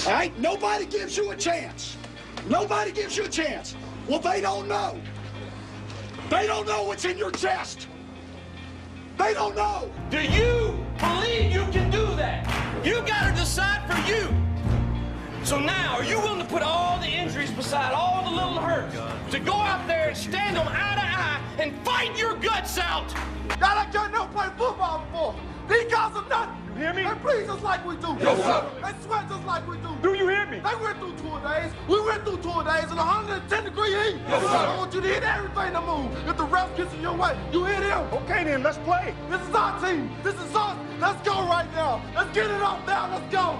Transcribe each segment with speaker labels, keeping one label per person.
Speaker 1: All right? Nobody gives you a chance. Nobody gives you a chance. Well, they don't know. They don't know what's in your chest. They don't know.
Speaker 2: Do you believe you can do that? You got to decide for you. So now, are you willing to put all the injuries beside all the little hurts to go out there and stand on eye to eye and fight your guts out?
Speaker 3: Y'all like y'all never played football before. These guys are nothing.
Speaker 4: You hear me?
Speaker 3: They breathe just like we do.
Speaker 4: Yes, sir.
Speaker 3: They sweat just like we do.
Speaker 4: Do you hear me?
Speaker 3: They went through 2 days. We went through 2 days in 110-degree heat.
Speaker 4: Yes, sir.
Speaker 3: I want you to hit everything to move. If the ref gets in your way, you hit him.
Speaker 4: Okay, then, let's play.
Speaker 3: This is our team. This is us. Let's go right now. Let's get it up now. Let's go.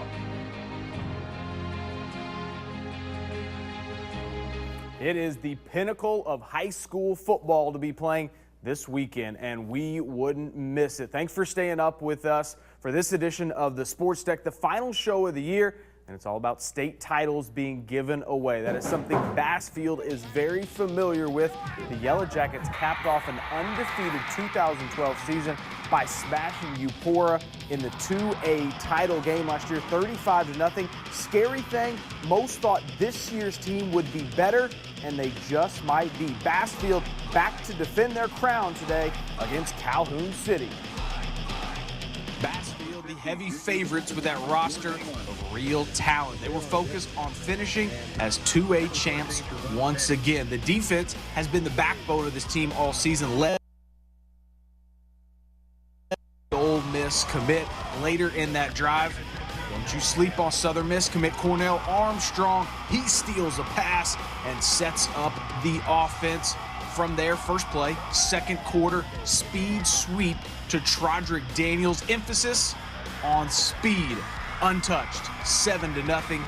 Speaker 5: It is the pinnacle of high school football to be playing this weekend, and we wouldn't miss it. Thanks for staying up with us for this edition of the Sports Deck, the final show of the year, and it's all about state titles being given away. That is something Bassfield is very familiar with. The Yellow Jackets capped off an undefeated 2012 season by smashing Eupora in the 2A title game last year, 35-0. Scary thing, most thought this year's team would be better, and they just might be. Bassfield back to defend their crown today against Calhoun City.
Speaker 6: Bassfield, the heavy favorites with that roster of real talent. They were focused on finishing as 2A champs once again. The defense has been the backbone of this team all season, led Ole Miss commit later in that drive. Don't you sleep on Southern Miss commit Cornell Armstrong. He steals a pass and sets up the offense. From there, first play, second quarter, speed sweep to Trodrick Daniels. Emphasis on speed. Untouched, 7-0,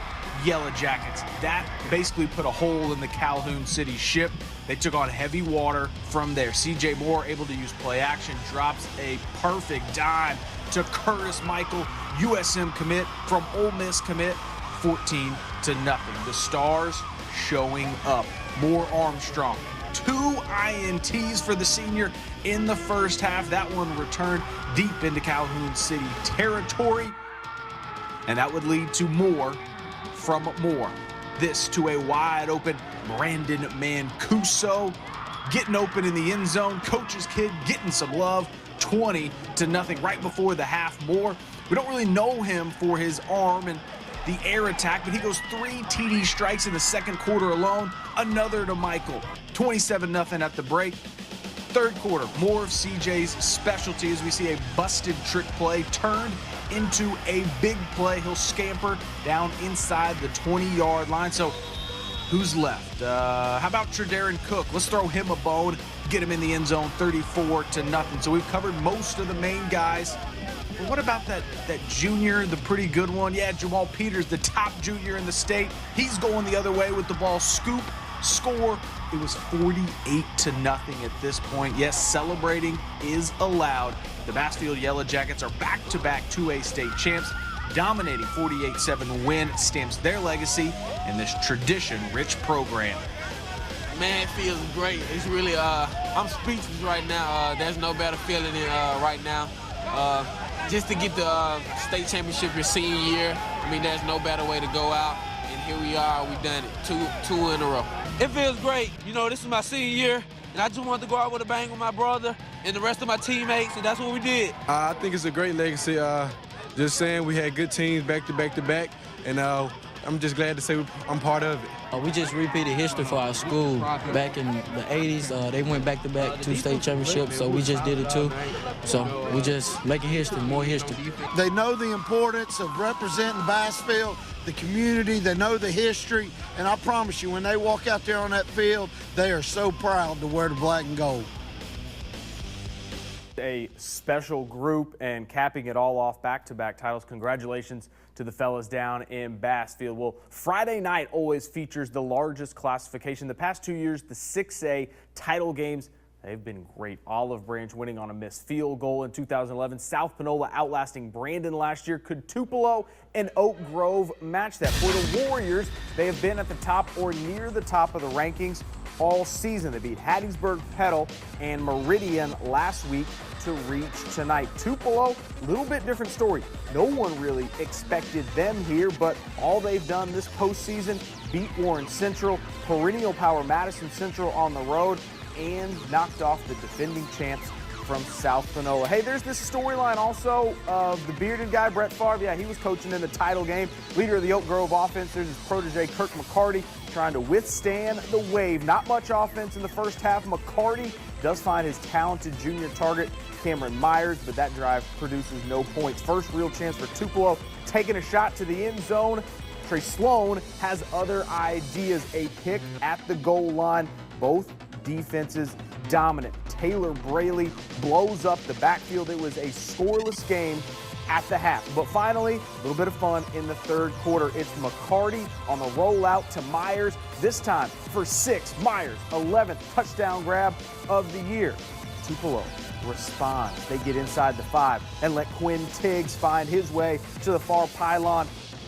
Speaker 6: Yellow Jackets. That basically put a hole in the Calhoun City ship. They took on heavy water from there. C.J. Moore able to use play action, drops a perfect dime to Curtis Michael, USM commit from Ole Miss commit, 14-0. The Stars showing up. Moore Armstrong. 2 INTs for the senior in the first half. That one returned deep into Calhoun City territory, and that would lead to more from Moore. This to a wide open Brandon Mancuso getting open in the end zone. Coach's kid getting some love, 20-0 right before the half. Moore, we don't really know him for his arm and the air attack, but he goes 3 TD strikes in the second quarter alone. Another to Michael, 27-0 at the break. Third quarter, more of CJ's specialty as we see a busted trick play turned into a big play. He'll scamper down inside the 20-yard line. So who's left? How about Tredarin Cook? Let's throw him a bone, get him in the end zone, 34-0. So we've covered most of the main guys. But what about that junior, the pretty good one? Yeah, Jamal Peters, the top junior in the state. He's going the other way with the ball. Scoop, score. It was 48-0 at this point. Yes, celebrating is allowed. The Bassfield Yellow Jackets are back-to-back 2A state champs. Dominating 48-7 win stamps their legacy in this tradition-rich program.
Speaker 7: Man, it feels great. It's really, I'm speechless right now. There's no better feeling than right now. Just to get the state championship your senior year, I mean, there's no better way to go out. And here we are, we've done it two in a row. It feels great. You know, this is my senior year, and I just wanted to go out with a bang with my brother and the rest of my teammates, and that's what we did.
Speaker 8: I think it's a great legacy. Just saying, we had good teams back to back to back, and I'm just glad to say I'm part of it.
Speaker 9: We just repeated history for our school. Back in the 80s, they went back-to-back 2 state championships, so we just did it too. So we just making history, more history.
Speaker 1: They know the importance of representing Bassfield, the community, they know the history, and I promise you, when they walk out there on that field, they are so proud to wear the black and gold.
Speaker 5: A special group and capping it all off, back-to-back titles. Congratulations to the fellas down in Bassfield. Well, Friday night always features the largest classification. The past 2 years, the 6A title games, they've been great. Olive Branch winning on a missed field goal in 2011. South Panola outlasting Brandon last year. Could Tupelo and Oak Grove match that? For the Warriors, they have been at the top or near the top of the rankings all season. They beat Hattiesburg, Petal, and Meridian last week to reach tonight. Tupelo, a little bit different story. No one really expected them here, but all they've done this postseason, beat Warren Central, perennial power Madison Central on the road, and knocked off the defending champs from South Panola. Hey, there's this storyline also of the bearded guy, Brett Favre. Yeah, he was coaching in the title game. Leader of the Oak Grove offense. There's his protege, Kirk McCarty, trying to withstand the wave. Not much offense in the first half. McCarty does find his talented junior target, Cameron Myers, but that drive produces no points. First real chance for Tupelo, taking a shot to the end zone. Trey Sloan has other ideas. A pick at the goal line. Both defenses dominant. Taylor Braley blows up the backfield. It was a scoreless game at the half. But finally, a little bit of fun in the third quarter. It's McCarty on the rollout to Myers. This time for 6. Myers, 11th touchdown grab of the year. Tupelo responds. They get inside the 5 and let Quinn Tiggs find his way to the far pylon.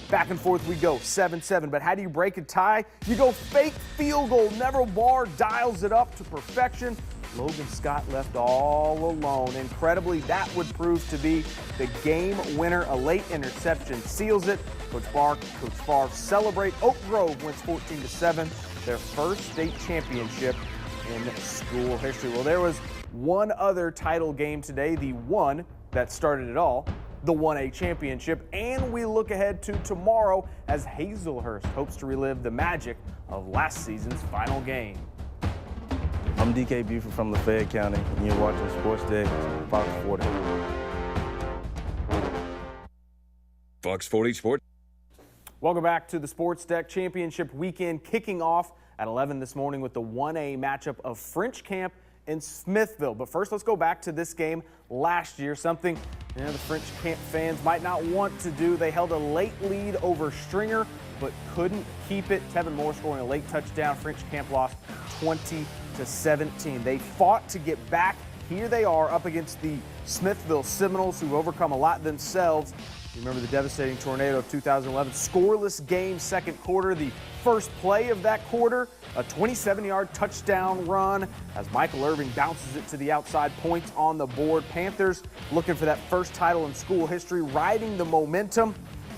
Speaker 5: Back and forth we go, 7-7. But how do you break a tie? You go fake field goal. Neville Barr dials it up to perfection. Logan Scott left all alone. Incredibly, that would prove to be the game winner. A late interception seals it. Coach Favre celebrate. Oak Grove wins 14-7, their first state championship in school history. Well, there was one other title game today, the one that started it all, the 1A championship, and we look ahead to tomorrow as Hazelhurst hopes to relive the magic of last season's final game.
Speaker 4: I'm DK Buford from Lafayette County, and you're watching SportsDeck, Fox 40.
Speaker 10: Fox 40 Sports.
Speaker 5: Welcome back to the SportsDeck Championship weekend, kicking off at 11 this morning with the 1A matchup of French Camp in Smithville. But first, let's go back to this game last year, something the French Camp fans might not want to do. They held a late lead over Stringer, but couldn't keep it. Tevin Moore scoring a late touchdown. French Camp lost 20-17. They fought to get back. Here they are up against the Smithville Seminoles, who've overcome a lot themselves. You remember the devastating tornado of 2011. Scoreless game, second quarter. The first play of that quarter, a 27-yard touchdown run as Michael Irving bounces it to the outside, points on the board. Panthers looking for that first title in school history, riding the momentum.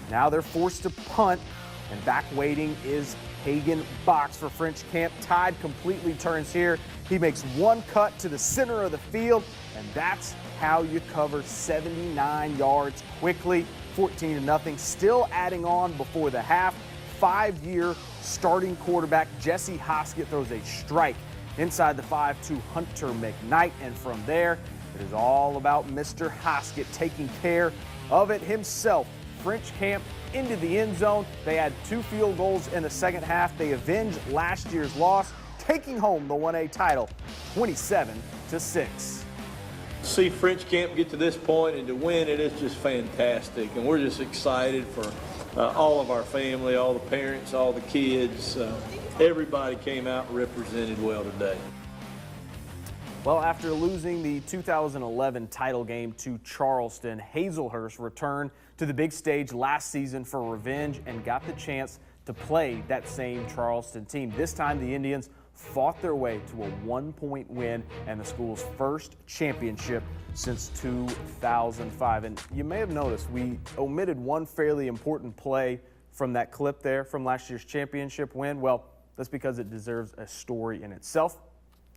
Speaker 5: Now they're forced to punt, and back waiting is Hagen Box for French Camp. Tide completely turns here. He makes one cut to the center of the field, and that's how you cover 79 yards quickly. 14-0, still adding on before the half. 5-year starting quarterback Jesse Hoskett throws a strike inside the 5 to Hunter McKnight, and from there it is all about Mr. Hoskett taking care of it himself. French Camp into the end zone. They had 2 field goals in the second half. They avenged last year's loss, taking home the 1A title 27-6.
Speaker 11: See French Camp get to this point and to win it is just fantastic, and we're just excited for all of our family, all the parents, all the kids. Everybody came out and represented well today.
Speaker 5: Well, after losing the 2011 title game to Charleston, Hazelhurst returned to the big stage last season for revenge and got the chance to play that same Charleston team. This time the Indians fought their way to a 1-point win and the school's first championship since 2005. And you may have noticed we omitted one fairly important play from that clip there from last year's championship win. Well, that's because it deserves a story in itself.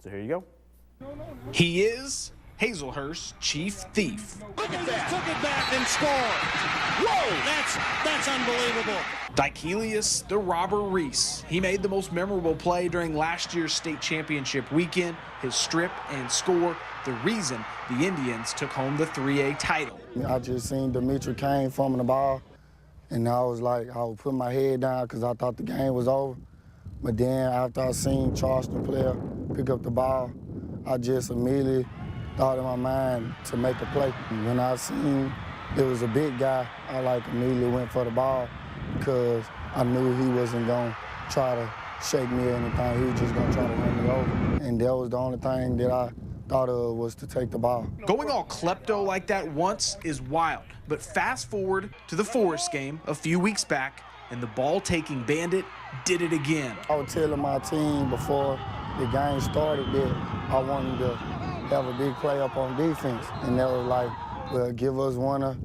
Speaker 5: So here you go.
Speaker 6: He is Hazelhurst's chief thief.
Speaker 2: Look at that. Took it back and scored. Whoa, that's unbelievable.
Speaker 6: Dikelius the Robber Reese. He made the most memorable play during last year's state championship weekend. His strip and score, the reason the Indians took home the 3A title.
Speaker 12: I just seen Demetri Kane fumble the ball, and I was like, I would put my head down because I thought the game was over. But then after I seen Charleston player pick up the ball, I just immediately thought in my mind to make a play. When I seen it was a big guy, I immediately went for the ball because I knew he wasn't gonna try to shake me or anything. He was just gonna try to run me over. And that was the only thing that I thought of was to take the ball.
Speaker 6: Going all klepto like that once is wild, but fast forward to the Forest game a few weeks back, and the ball-taking bandit did it again.
Speaker 12: I was telling my team before the game started that I wanted to have a big play up on defense. And they was like, well, give us one of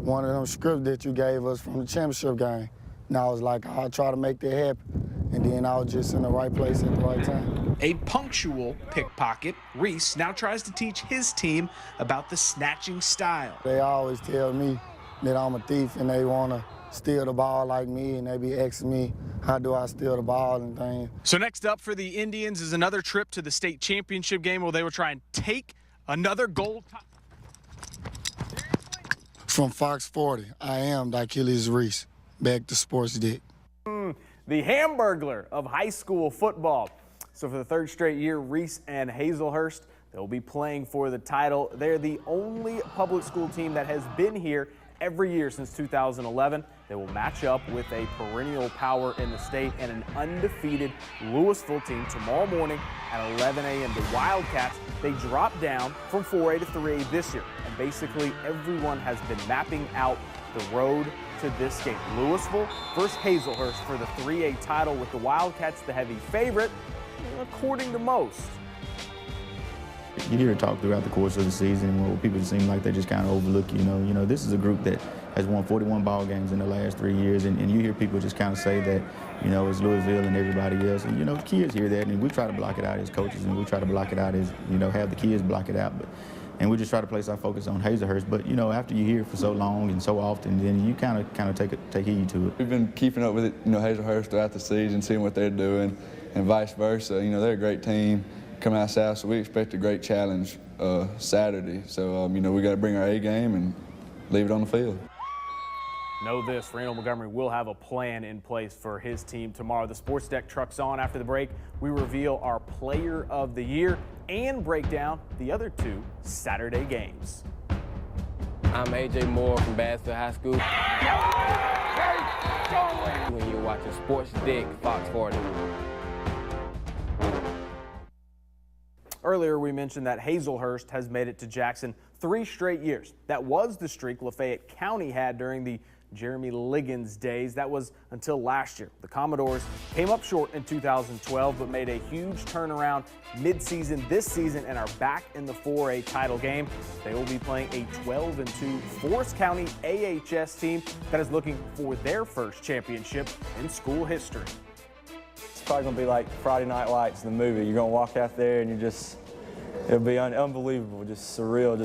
Speaker 12: them scripts that you gave us from the championship game. And I was like, I'll try to make that happen. And then I was just in the right place at the right time.
Speaker 6: A punctual pickpocket, Reese now tries to teach his team about the snatching style.
Speaker 12: They always tell me that I'm a thief and they want to steal the ball like me, and they be asking me, how do I steal the ball and things.
Speaker 6: So next up for the Indians is another trip to the state championship game where they will try and take another gold.
Speaker 12: From Fox 40, I am Achilles Reese. Back to SportsDeck.
Speaker 5: The Hamburglar of high school football. So for the third straight year, Reese and Hazelhurst, they'll be playing for the title. They're the only public school team that has been here every year since 2011. They will match up with a perennial power in the state and an undefeated Louisville team tomorrow morning at 11 a.m. The Wildcats, they dropped down from 4A to 3A this year, and basically everyone has been mapping out the road to this game. Louisville versus Hazelhurst for the 3A title, with the Wildcats the heavy favorite, according to most.
Speaker 13: You hear it talk throughout the course of the season where people seem like they just kind of overlook you. You know, this is a group that has won 41 ball games in the last 3 years, and you hear people just kind of say that, you know, it's Louisville and everybody else. And, you know, the kids hear that, and we try to block it out as coaches, and we try to block it out as, you know, have the kids block it out. And we just try to place our focus on Hazelhurst. But, you know, after you hear it for so long and so often, then you kind of take heed to it.
Speaker 14: We've been keeping up with it, you know, Hazelhurst throughout the season, seeing what they're doing, and vice versa. You know, they're a great team coming out south, so we expect a great challenge Saturday. So, you know, we got to bring our A game and leave it on the field.
Speaker 5: Know this, Randall Montgomery will have a plan in place for his team tomorrow. The Sports Deck trucks on. After the break, we reveal our player of the year and break down the other two Saturday games.
Speaker 15: I'm AJ Moore from Bassville High School. When you're watching Sports Deck, Fox 40.
Speaker 5: Earlier, we mentioned that Hazelhurst has made it to Jackson 3 straight years. That was the streak Lafayette County had during the Jeremy Liggins days. That was until last year. The Commodores came up short in 2012, but made a huge turnaround mid-season this season and are back in the 4A title game. They will be playing a 12-2 Forest County AHS team that is looking for their first championship in school history.
Speaker 16: It's probably going to be like Friday Night Lights, the movie. You're going to walk out there and it'll be unbelievable, just surreal.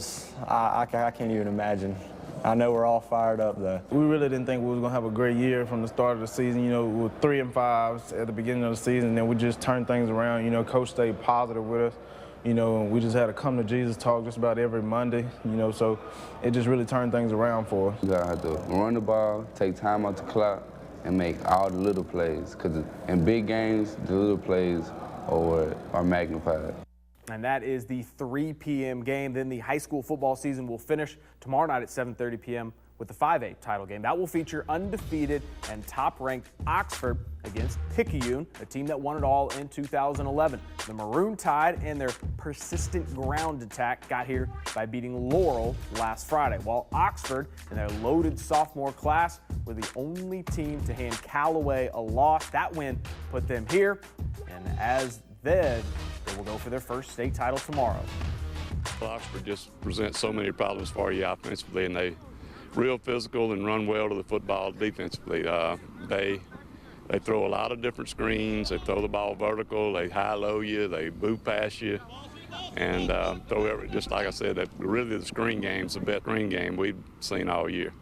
Speaker 16: I can't even imagine. I know we're all fired up, though.
Speaker 4: We really didn't think we was going to have a great year from the start of the season. You know, we were 3-5 at the beginning of the season, and then we just turned things around. You know, Coach stayed positive with us. You know, and we just had a come to Jesus talk just about every Monday, you know, so it just really turned things around for us.
Speaker 17: You gotta have to run the ball, take time off the clock, and make all the little plays, because in big games, the little plays are magnified.
Speaker 5: And that is the 3 p.m. game. Then the high school football season will finish tomorrow night at 7:30 p.m. with the 5A title game. That will feature undefeated and top-ranked Oxford against Picayune, a team that won it all in 2011. The Maroon Tide and their persistent ground attack got here by beating Laurel last Friday, while Oxford and their loaded sophomore class were the only team to hand Callaway a loss. That win put them here, and as they will go for their first state title tomorrow.
Speaker 18: Well, Oxford just presents so many problems for you offensively, and they real physical and run well to the football defensively. They throw a lot of different screens. They throw the ball vertical. They high-low you. They boot pass you, and throw every. Just like I said, that really the screen game's the best screen game we've seen all year.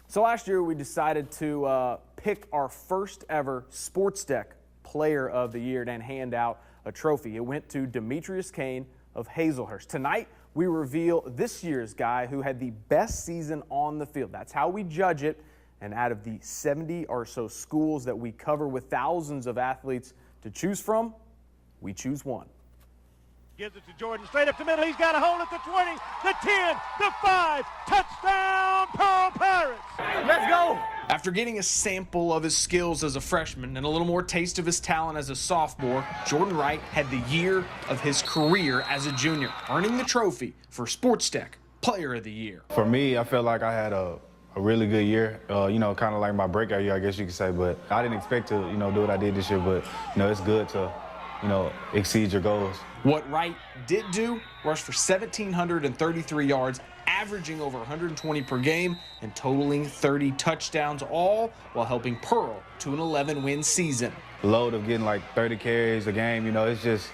Speaker 5: So last year we decided to pick our first ever SportsDeck Player of the Year and hand out a trophy. It went to Demetrius Kane of Hazelhurst. Tonight, we reveal this year's guy who had the best season on the field. That's how we judge it. And out of the 70 or so schools that we cover with thousands of athletes to choose from, we choose one.
Speaker 19: Gives it to Jordan, straight up the middle. He's got a hole at the 20, the 10, the 5. Touchdown, Pearl Pirates.
Speaker 6: Let's go. After getting a sample of his skills as a freshman and a little more taste of his talent as a sophomore, Jordan Wright had the year of his career as a junior, earning the trophy for SportsDeck Player of the Year.
Speaker 20: For me, I felt like I had a really good year, you know, kind of like my breakout year, I guess you could say, but I didn't expect to, you know, do what I did this year, but, you know, it's good to exceed your goals.
Speaker 6: What Wright did do, rushed for 1,733 yards, averaging over 120 per game and totaling 30 touchdowns, all while helping Pearl to an 11-win season.
Speaker 20: The load of getting like 30 carries a game, it's just,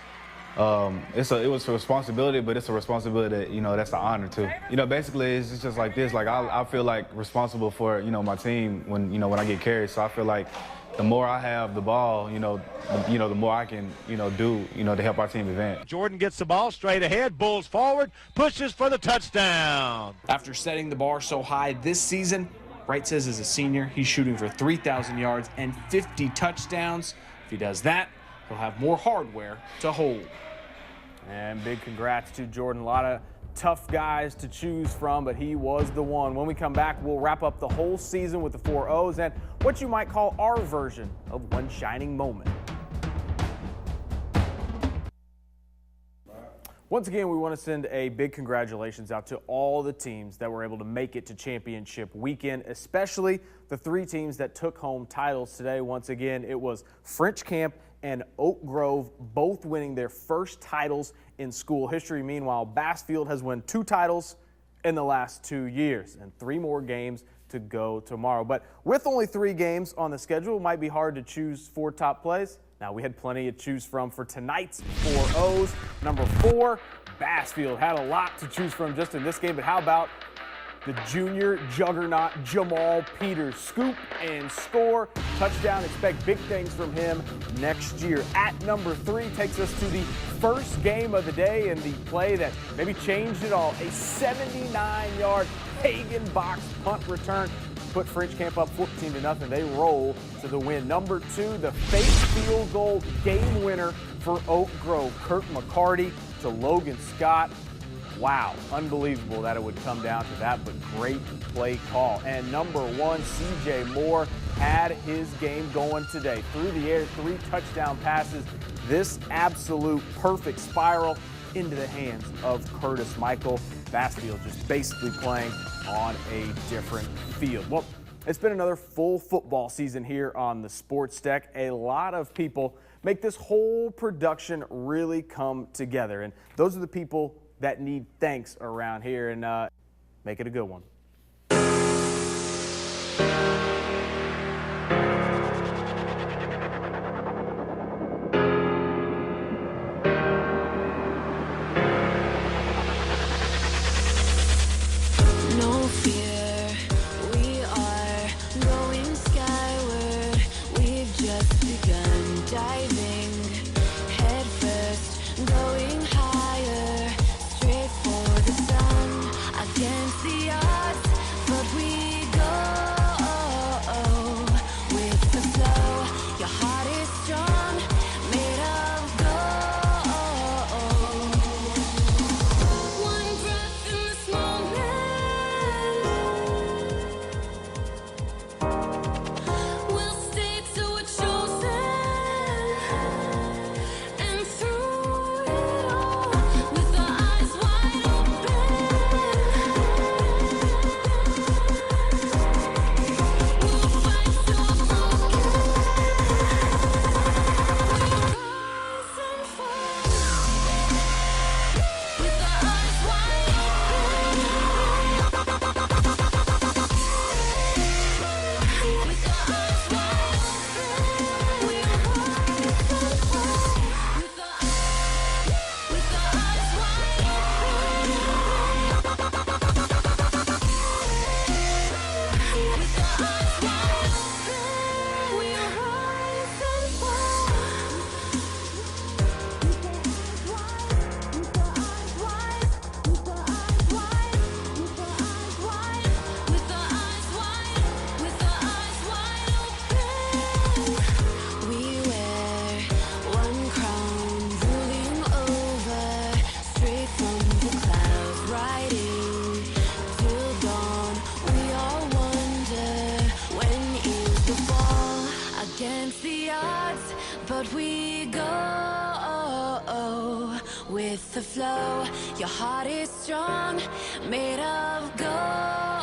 Speaker 20: it was a responsibility, but it's a responsibility that, that's an honor too. Basically it's just like this, like I feel like responsible for, my team when I get carries. So I feel like the more I have the ball, the more I can, do, to help our team advance.
Speaker 19: Jordan gets the ball straight ahead, bulls forward, pushes for the touchdown.
Speaker 6: After setting the bar so high this season, Wright says as a senior, he's shooting for 3,000 yards and 50 touchdowns. If he does that, he'll have more hardware to hold.
Speaker 5: And big congrats to Jordan. A lot of tough guys to choose from, but he was the one. When we come back, we'll wrap up the whole season with the 4 O's and what you might call our version of one shining moment. Once again, we want to send a big congratulations out to all the teams that were able to make it to championship weekend, especially the 3 teams that took home titles today. Once again, it was French Camp and Oak Grove, both winning their first titles in school history. Meanwhile, Bassfield has won 2 titles in the last 2 years and 3 more games to go tomorrow. But with only 3 games on the schedule, it might be hard to choose 4 top plays. Now, we had plenty to choose from for tonight's 4 O's. Number 4, Bassfield had a lot to choose from just in this game, but how about the junior juggernaut Jamal Peters? Scoop and score, touchdown. Expect big things from him next year. At number 3 takes us to the first game of the day and the play that maybe changed it all. A 79-yard Hagen box punt return put French Camp up 14-0. They roll to the win. Number 2, the fake field goal game winner for Oak Grove. Kirk McCarty to Logan Scott. Wow, unbelievable that it would come down to that, but great play call. And number 1, C.J. Moore had his game going today. Through the air, 3 touchdown passes. This absolute perfect spiral into the hands of Curtis Michael. Bassfield just basically playing on a different field. Well, it's been another full football season here on the Sports Deck. A lot of people make this whole production really come together, and those are the people that need thanks around here, and make it a good one.
Speaker 21: No fear, we are going skyward. We've just begun diving head first, going higher, straight for the sun, against the odds, but we go with the flow. Your heart is strong, made of gold. One breath in this moment, we'll stay till we're chosen, and through it all, with our eyes wide open, we'll fight till we're broken. We'll rise and fall, with our eyes wide open, with our eyes wide open, we'll rise and fall, with our eyes wide we wear one crown, ruling over, straight from the clouds, riding till dawn. We all wonder, when is the fall? Against the odds, but we go with the flow. Your heart is strong, made of gold.